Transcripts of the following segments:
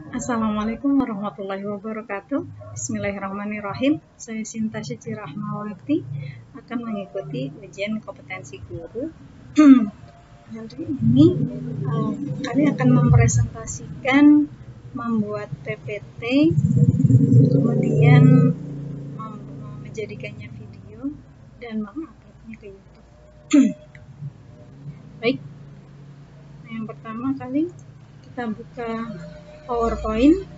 Assalamualaikum warahmatullahi wabarakatuh. Bismillahirrahmanirrahim. Saya Sinta Syeci Rahmawati akan mengikuti ujian kompetensi guru. Hari ini kami akan mempresentasikan membuat PPT, kemudian menjadikannya video dan menguploadnya ke YouTube. Baik, yang pertama kali kita buka PowerPoint.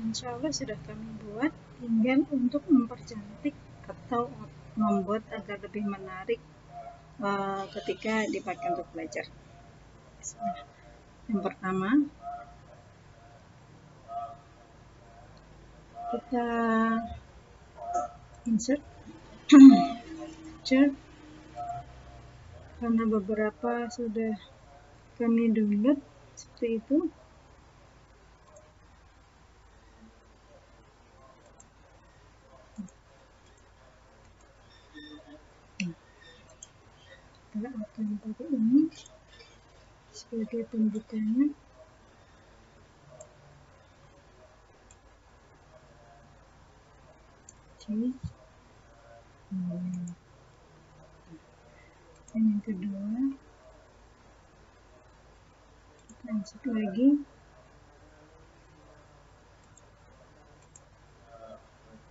Insya Allah sudah kami buat, tinggal untuk mempercantik atau membuat agar lebih menarik ketika dipakai untuk belajar. Yang pertama, kita insert karena beberapa sudah kami download seperti itu. Kita akan pakai ini sebagai pembukanya. Oke. Dan yang kedua, kita insert lagi.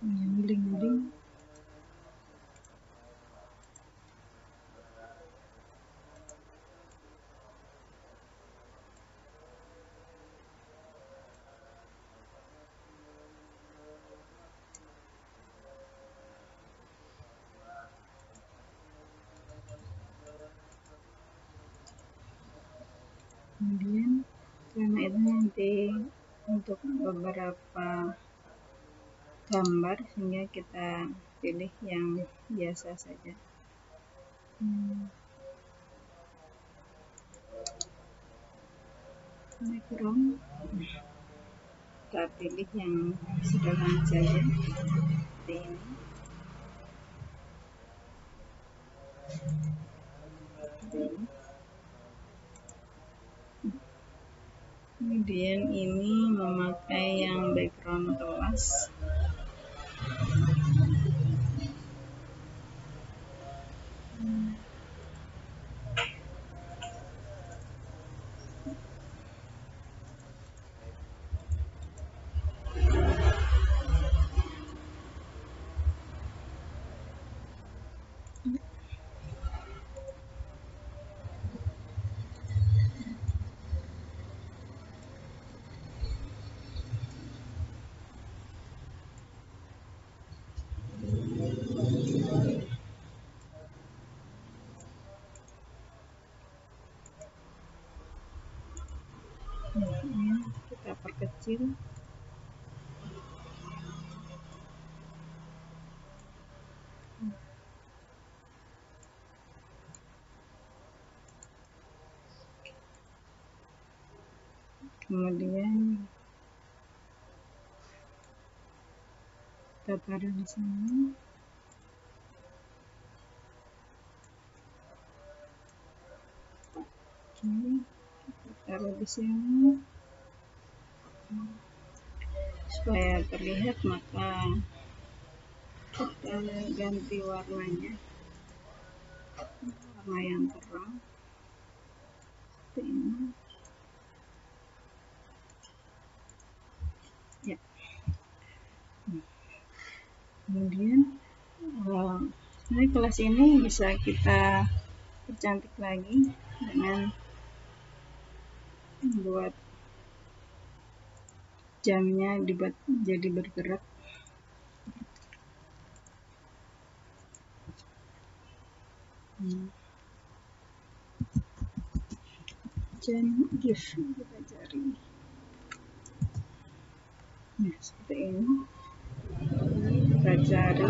Link. Kemudian karena itu nanti untuk beberapa gambar, sehingga kita pilih yang biasa saja. Background kita pilih yang sederhana saja seperti ini. Kemudian ini memakai yang background kelas. Kita perkecil. Kemudian kita taruh di sini. Kita taruh di sini supaya terlihat, maka kita ganti warnanya, warna yang terang seperti ini. Ya. Kemudian sebenarnya kelas ini bisa kita percantik lagi dengan membuat jamnya dibuat jadi bergerak. Jam gift kita cari. Nah, seperti ini. Kita cari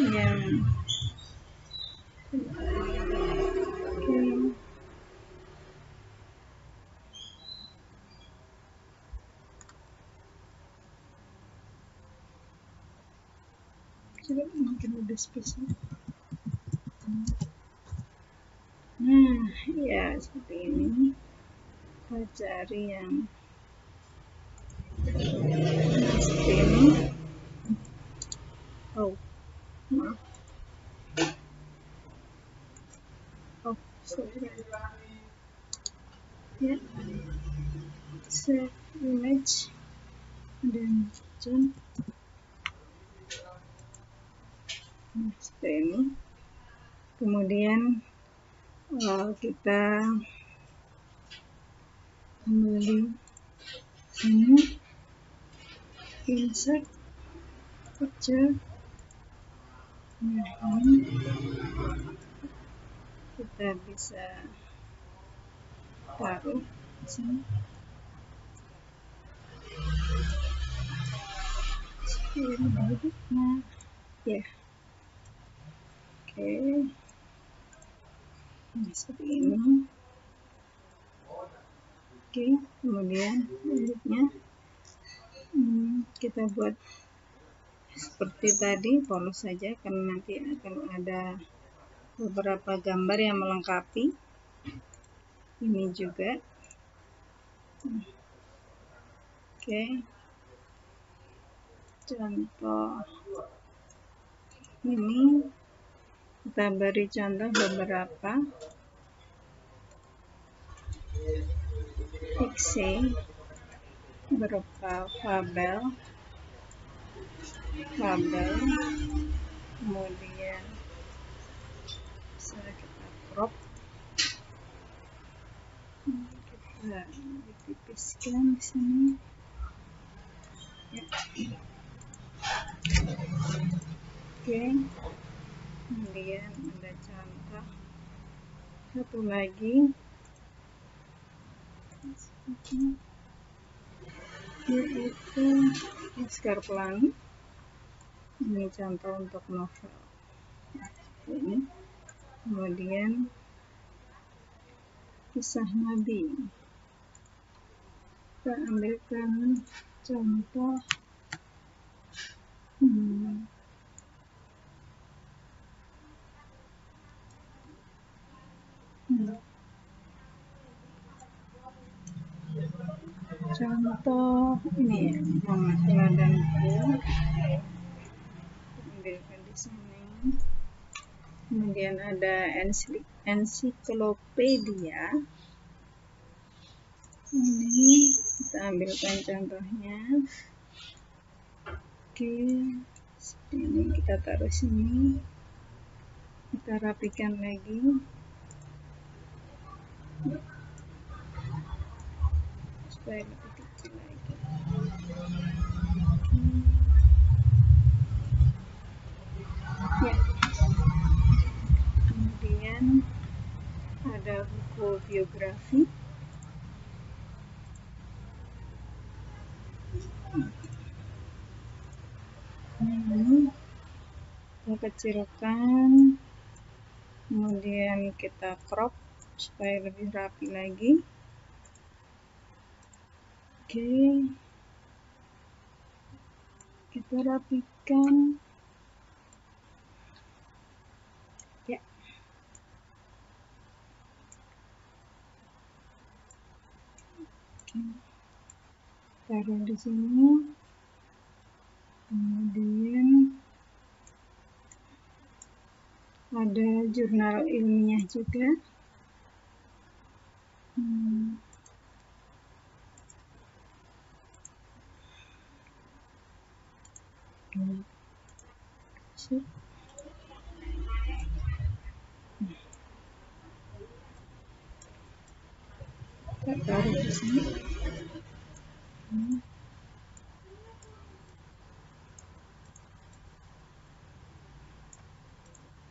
yang coba mungkin lebih spesifik. Nah, ya seperti ini. Kita cari yang seperti ini. Oh, maaf. Oh, sorry. Ya, save image dan zoom. Nah, seperti ini. Kemudian kita kembali sini, insert picture. Nah, ini kita bisa taruh di sini. Nah, ya, oke. Nah, seperti ini. Oke, kemudian selanjutnya kita buat seperti tadi, polos saja karena nanti akan ada beberapa gambar yang melengkapi ini juga. Oke, contoh ini kita beri contoh beberapa fiksi berupa fabel, kemudian bisa kita crop, kita ditipiskan di sini. Ya. Oke, kemudian ada contoh satu lagi, yaitu Laskar Pelangi. Ini contoh untuk novel. Ini. Kemudian kisah Nabi. Kita ambilkan contoh contoh ini ya, Muhammad Ramadanku. Ambilkan di sini. Kemudian ada ensiklopedia. Ini kita ambilkan contohnya. Oke, seperti ini kita taruh sini. Kita rapikan lagi. Supaya lebih kecil lagi. Ya. Kemudian ada buku biografi. Ini kita kecilkan, kemudian kita crop supaya lebih rapi lagi. Oke, kita rapikan. Ya. Oke. Taruh di sini. Kemudian ada jurnal ilmiah juga. Kita taruh di sini.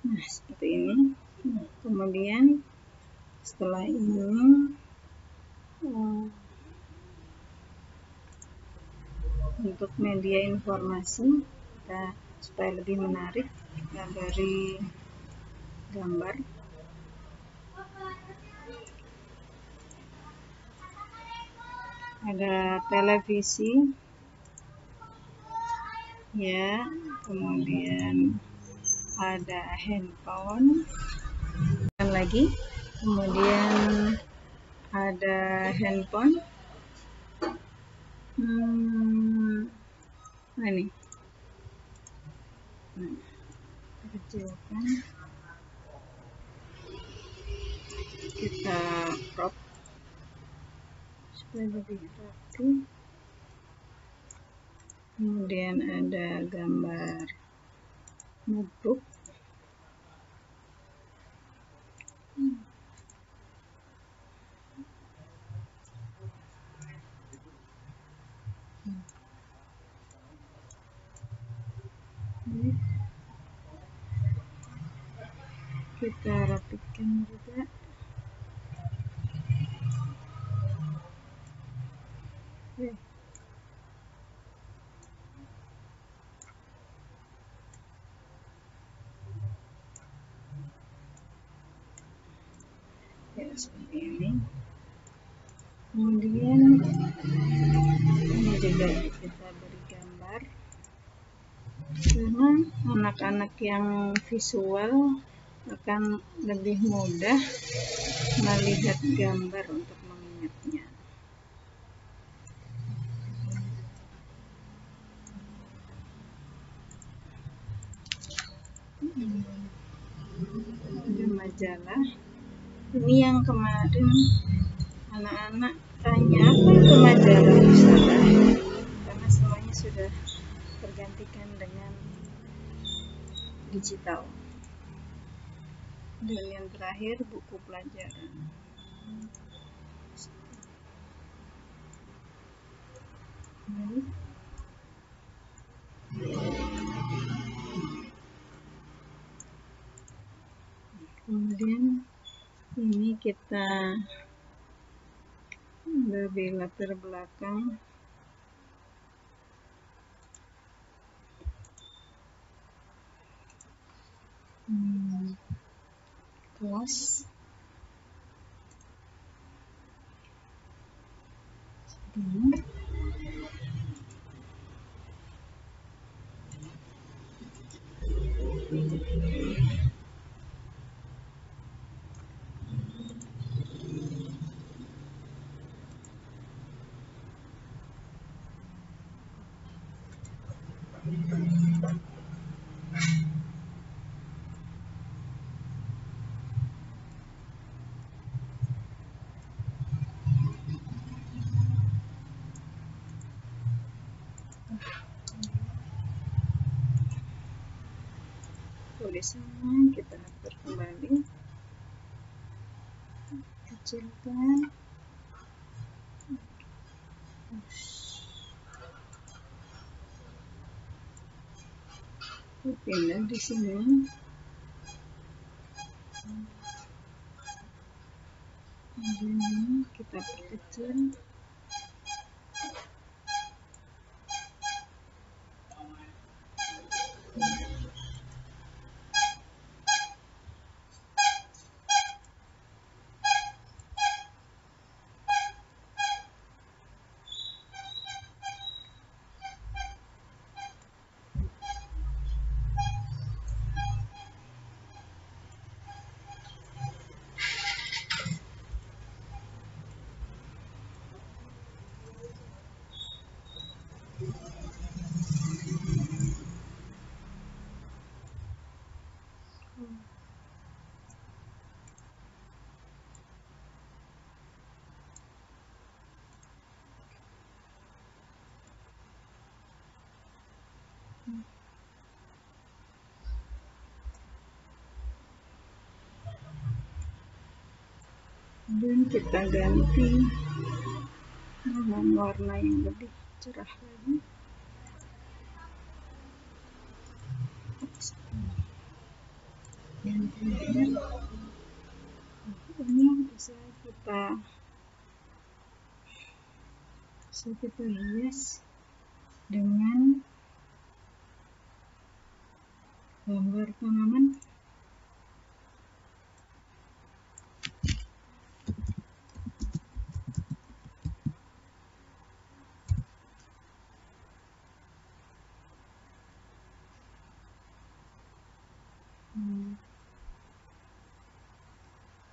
Nah, seperti ini. Nah, kemudian setelah ini untuk media informasi, kita supaya lebih menarik, kita beri gambar. Ada televisi, ya, kemudian ada handphone, dan lagi Kemudian ada handphone. Ini kecilkan, kita crop supaya lebih rapi. Kemudian ada gambar notebook. Kita rapikan juga. Ya, seperti ini. Kemudian ini juga kita beri gambar, karena anak-anak yang visual akan lebih mudah melihat gambar untuk mengingatnya. Ada majalah. Ini yang kemarin anak-anak tanya, apa itu majalah Ustazah? Karena semuanya sudah tergantikan dengan digital. Dan yang terakhir, buku pelajaran. Kemudian ini kita dari latar belakang kelas ini. Tulisannya kita atur kembali, kecilkan, pindah di sini. Kemudian kita perkecil. Dan kita ganti dengan warna yang lebih cerah lagi. Dan kemudian ini bisa kita hias dengan gambar tanaman.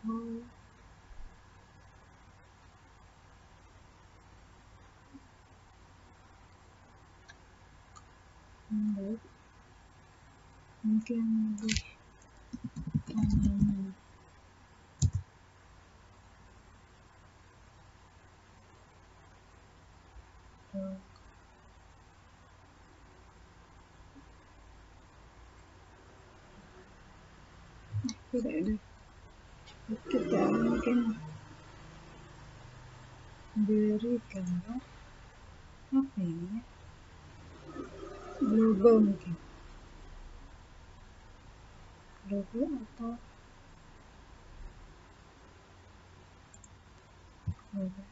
baik, mungkin lebih nyaman. Tidak ada, kita mungkin beri gambar apa ini ya, logo mungkin, logo atau logo.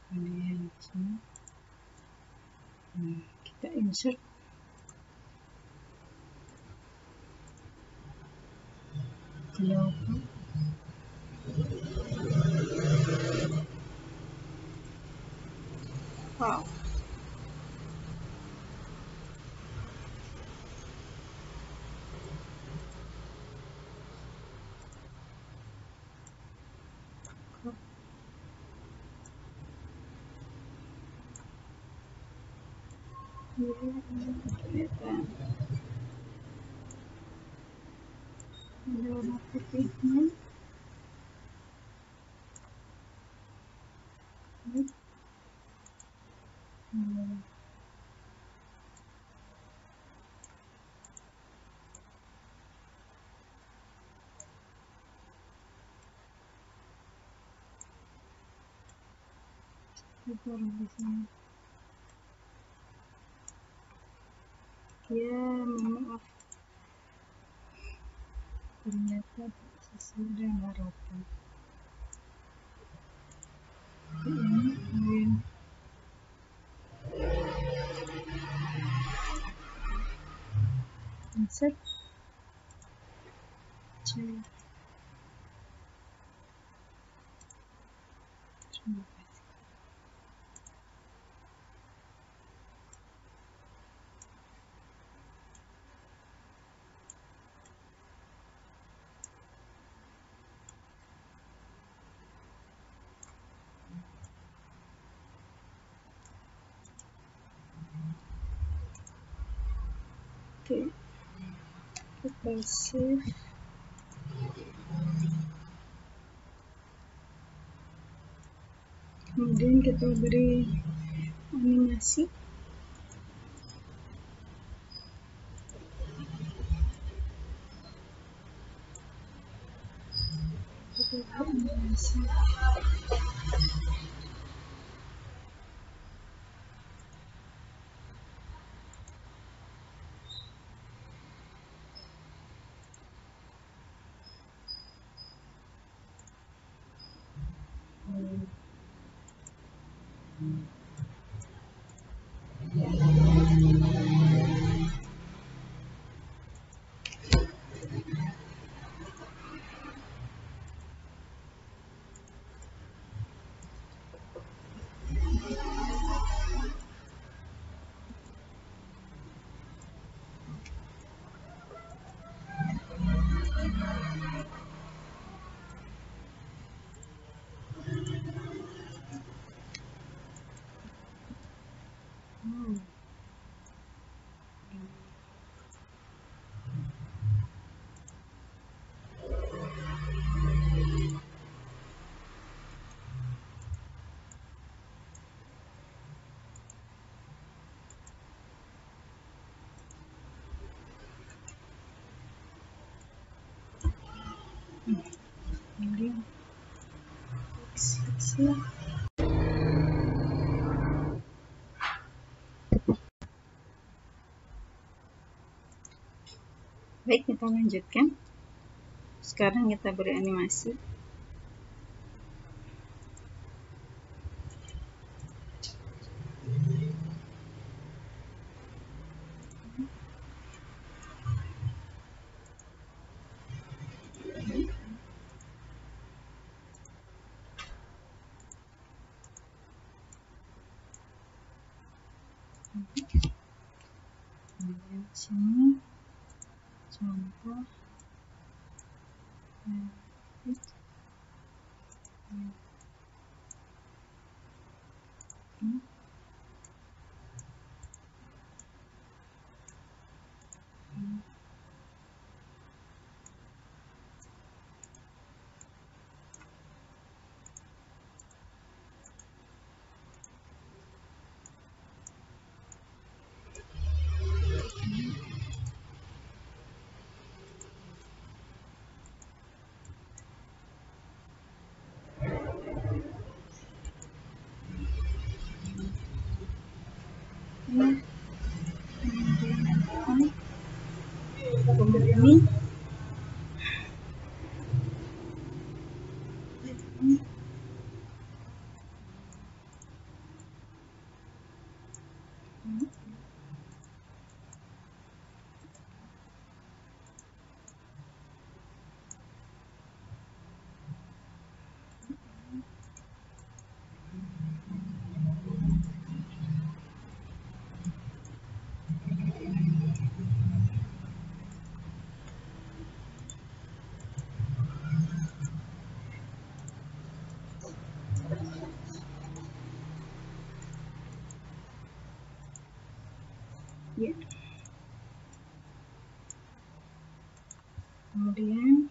Kemudian sini kita insert logo. Wow, ternyata ada warna putihnya. Taruh di sini. Ya, maaf, ternyata tidak sesuai dengan harapan. Ini insert terima kasih. Oke, kita save. Kemudian kita beri animasi. Kita beri animasi. Kemudian fix ya. Baik, kita lanjutkan. Sekarang kita beri animasi. Kemudian di sini contoh ini ya. Kemudian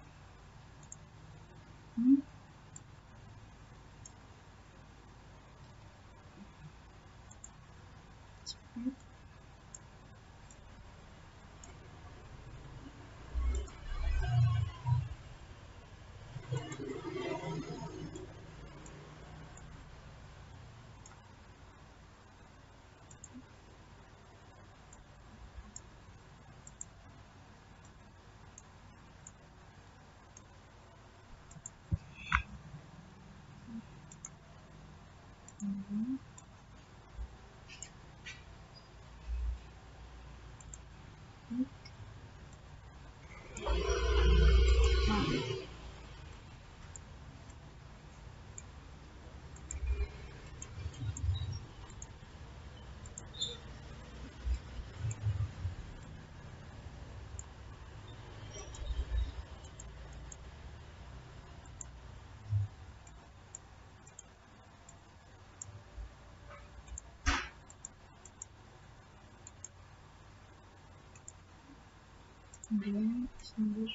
sumber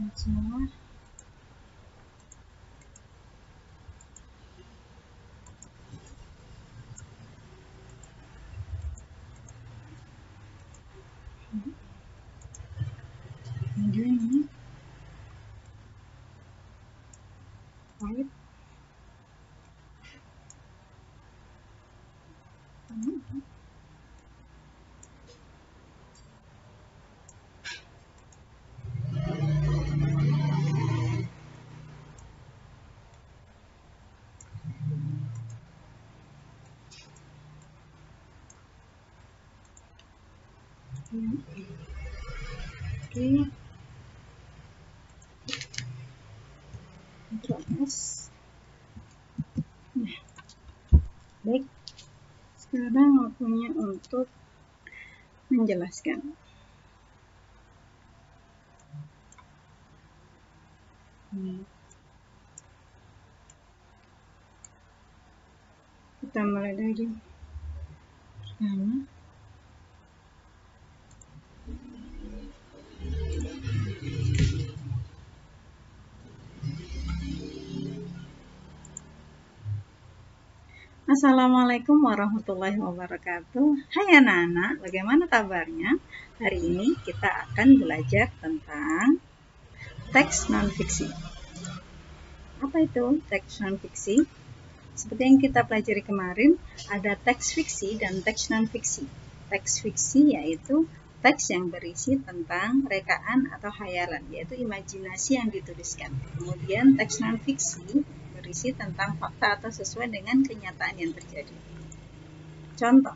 masalah kemudian ini pipe oke. Ctrl S. Nah, baik. Sekarang waktunya untuk menjelaskan. Kita mulai dari pertama. Assalamualaikum warahmatullahi wabarakatuh. Hai anak-anak, bagaimana kabarnya? Hari ini kita akan belajar tentang teks non-fiksi. Apa itu teks non-fiksi? Seperti yang kita pelajari kemarin, ada teks fiksi dan teks non-fiksi. Teks fiksi yaitu teks yang berisi tentang rekaan atau khayalan, yaitu imajinasi yang dituliskan. Kemudian teks non-fiksi berisi tentang fakta atau sesuai dengan kenyataan yang terjadi. Contoh,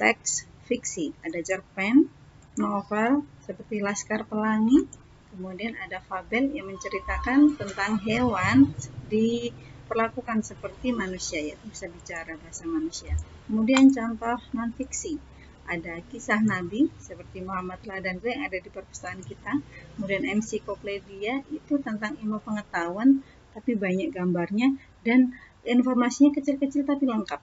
teks fiksi ada cerpen, novel seperti Laskar Pelangi, kemudian ada fabel yang menceritakan tentang hewan diperlakukan seperti manusia, yaitu bisa bicara bahasa manusia. Kemudian contoh non-fiksi, ada kisah Nabi seperti Muhammad Ladanku yang ada di perpustakaan kita. Kemudian ensiklopedia itu tentang ilmu pengetahuan, tapi banyak gambarnya dan informasinya kecil-kecil tapi lengkap.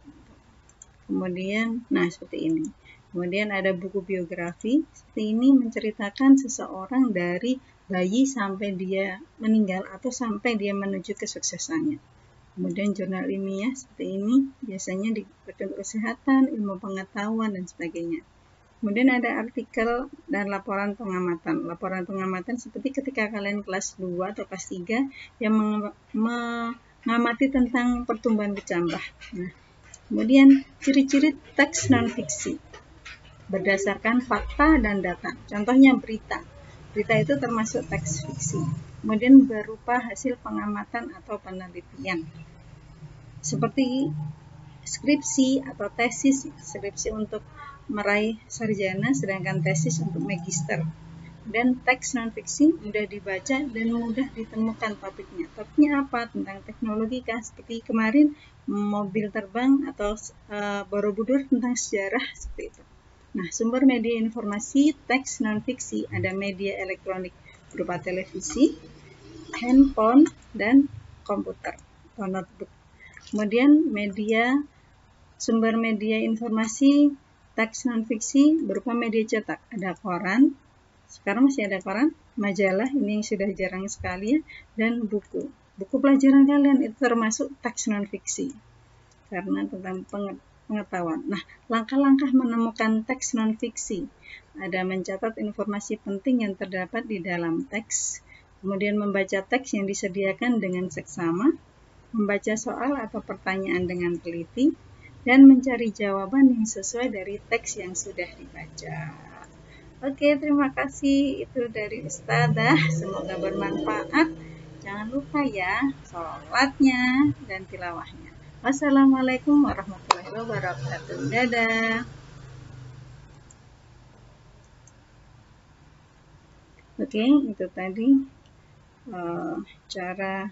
Kemudian, nah seperti ini. Kemudian ada buku biografi, seperti ini menceritakan seseorang dari bayi sampai dia meninggal atau sampai dia menuju kesuksesannya. Kemudian jurnal ilmiah seperti ini, biasanya dipakai untuk kesehatan, ilmu pengetahuan, dan sebagainya. Kemudian ada artikel dan laporan pengamatan. Laporan pengamatan seperti ketika kalian kelas 2 atau kelas 3 yang mengamati tentang pertumbuhan kecambah. Nah, kemudian ciri-ciri teks non-fiksi berdasarkan fakta dan data. Contohnya berita. Berita itu termasuk teks fiksi. Kemudian berupa hasil pengamatan atau penelitian. Seperti skripsi atau tesis. Skripsi untuk meraih sarjana, sedangkan tesis untuk magister. Dan teks non-fiksi mudah dibaca dan mudah ditemukan topiknya. Topiknya apa? Tentang teknologi kah? Seperti kemarin mobil terbang atau Borobudur tentang sejarah, seperti itu. Nah, sumber media informasi teks non-fiksi ada media elektronik berupa televisi, handphone, dan komputer atau notebook. Kemudian sumber media informasi teks non-fiksi berupa media cetak, ada koran, sekarang masih ada koran, majalah, ini yang sudah jarang sekali ya, dan buku. Buku pelajaran kalian itu termasuk teks non-fiksi karena tentang pengetahuan. Nah, langkah-langkah menemukan teks non-fiksi ada mencatat informasi penting yang terdapat di dalam teks, kemudian membaca teks yang disediakan dengan seksama, membaca soal atau pertanyaan dengan teliti, dan mencari jawaban yang sesuai dari teks yang sudah dibaca. Oke, terima kasih. Itu dari Ustadzah. Semoga bermanfaat. Jangan lupa ya, sholatnya dan tilawahnya. Wassalamualaikum warahmatullahi wabarakatuh. Dadah. Oke, itu tadi cara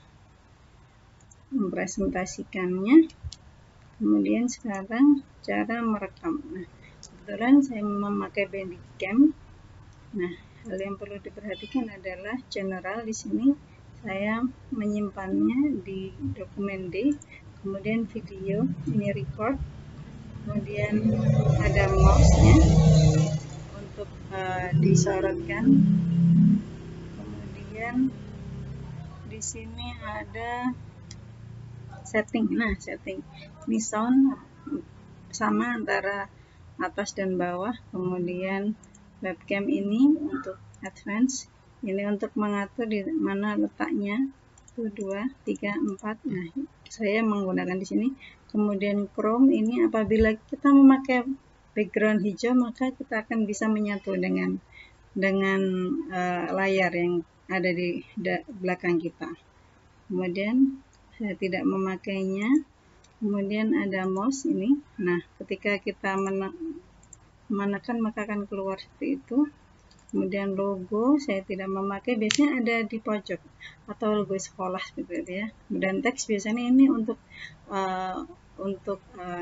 mempresentasikannya. Kemudian sekarang cara merekam. Nah, kebetulan saya memakai Bandicam. Nah, hal yang perlu diperhatikan adalah general di sini saya menyimpannya di dokumen D, kemudian video ini record, kemudian ada mouse-nya untuk disorotkan, kemudian di sini ada setting. Nah, setting ini sound sama antara atas dan bawah, kemudian webcam ini untuk advance, ini untuk mengatur di mana letaknya, 1, 2, 3, 4. Nah, saya menggunakan di sini. Kemudian Chrome ini apabila kita memakai background hijau, maka kita akan bisa menyatu dengan layar yang ada di belakang kita. Kemudian saya tidak memakainya. Kemudian ada mouse ini. Nah, ketika kita menekan maka akan keluar seperti itu. Kemudian logo saya tidak memakai, biasanya ada di pojok atau logo sekolah seperti itu ya. Dan teks biasanya ini untuk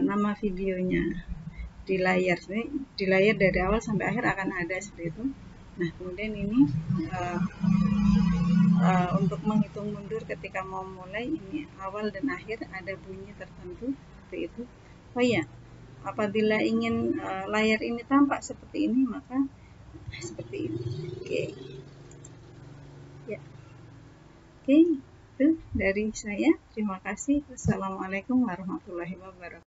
nama videonya di layar. Di layar dari awal sampai akhir akan ada seperti itu. Nah, kemudian ini untuk menghitung mundur ketika mau mulai, ini awal dan akhir ada bunyi tertentu seperti itu. Oh ya, apabila ingin layar ini tampak seperti ini, maka seperti ini. Oke. Ya. Oke, itu dari saya. Terima kasih. Wassalamualaikum warahmatullahi wabarakatuh.